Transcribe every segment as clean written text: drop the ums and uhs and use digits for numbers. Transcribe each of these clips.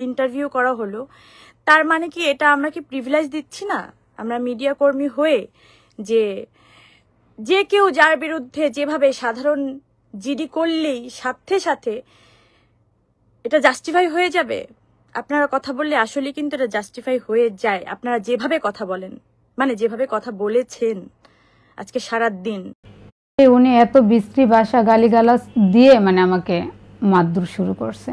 Interview করা হলো, তার মানে কি এটা আমরা কি প্রিভিলেজ দিচ্ছি না আমরা মিডিয়া কর্মী হয়ে, যে কেউ যার বিরুদ্ধে যেভাবে সাধারণ জিডি করলেই সাথে সাথে এটা জাস্টিফাই হয়ে যাবে? আপনারা কথা বললে আসলে কিন্তু এটা জাস্টিফাই হয়ে যায়, আপনারা যেভাবে কথা বলেন, মানে যেভাবে কথা বলেছেন আজকে সারা দিন। উনি এত বিশ্রী ভাষা গালিগালাজ দিয়ে আমাকে মারধর শুরু করছে।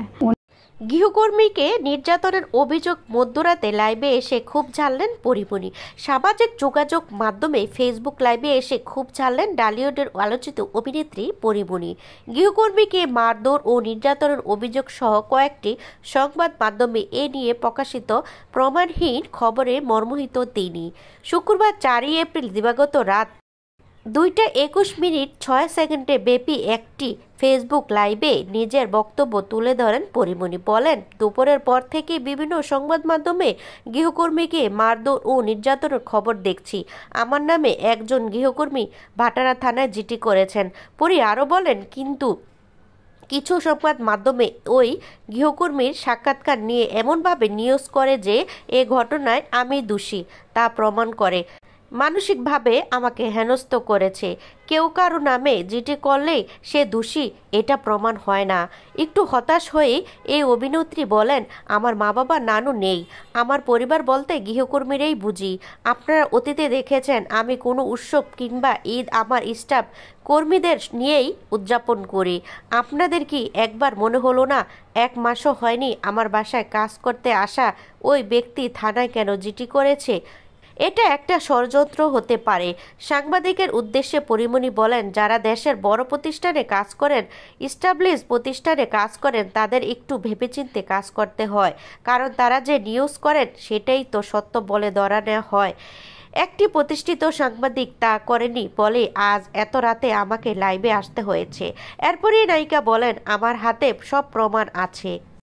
গৃহকর্মীকে নির্যাতনের অভিযোগ মধ্যরাতে লাইভে এসে খুব ঝাড়লেন পরিমণি। সামাজিক যোগাযোগ মাধ্যমে ফেসবুক লাইভে এসে খুব ঝাড়লেন ডালিউডের আলোচিত অভিনেত্রী পরিমণি। গৃহকর্মীকে মারধর ও নির্যাতনের অভিযোগ সহ কয়েকটি সংবাদ মাধ্যমে এ নিয়ে প্রকাশিত প্রমাণহীন খবরে মর্মাহত তিনি। শুক্রবার 4 এপ্রিল দিবাগত রাত 2:21:06 ব্যাপী একটি ফেসবুক লাইভে নিজের বক্তব্য তুলে ধরেন পরিমণি। বলেন, দুপুরের পর থেকে বিভিন্ন সংবাদ মাধ্যমে গৃহকর্মীকে মারধর ও নির্যাতনের খবর দেখছি। আমার নামে একজন গৃহকর্মী ভাটারা থানায় জিডি করেছেন। পরি আরও বলেন, কিন্তু কিছু সংবাদ মাধ্যমে ওই গৃহকর্মীর সাক্ষাৎকার নিয়ে এমনভাবে নিউজ করে যে এ ঘটনায় আমি দোষী তা প্রমাণ করে মানসিকভাবে আমাকে হেনস্থ করেছে। কেউ কারো নামে জিডি করলেই সে দোষী এটা প্রমাণ হয় না। একটু হতাশ হয়ে এই অভিনেত্রী বলেন, আমার মা বাবা নানু নেই, আমার পরিবার বলতে গৃহকর্মীরাই বুঝি। আপনারা অতীতে দেখেছেন আমি কোনো উৎসব কিংবা ঈদ আমার স্টাফ কর্মীদের নিয়েই উদযাপন করি। আপনাদের কি একবার মনে হলো না 1 মাসও হয়নি আমার বাসায় কাজ করতে আসা ওই ব্যক্তি থানায় কেন জিডি করেছে? এটা একটা ষড়যন্ত্র হতে পারে। সাংবাদিকের উদ্দেশ্যে পরিমণি বলেন, যারা দেশের বড় প্রতিষ্ঠানে কাজ করেন, এস্টাবলিশ প্রতিষ্ঠানে কাজ করেন, তাদের একটু ভেবেচিন্তে কাজ করতে হয়, কারণ তারা যে নিউজ করেন সেটাই তো সত্য বলে ধরা নেওয়া হয়। একটি প্রতিষ্ঠিত সাংবাদিক তা করেনি বলে আজ এত রাতে আমাকে লাইভে আসতে হয়েছে। এরপরই নায়িকা বলেন, আমার হাতে সব প্রমাণ আছে।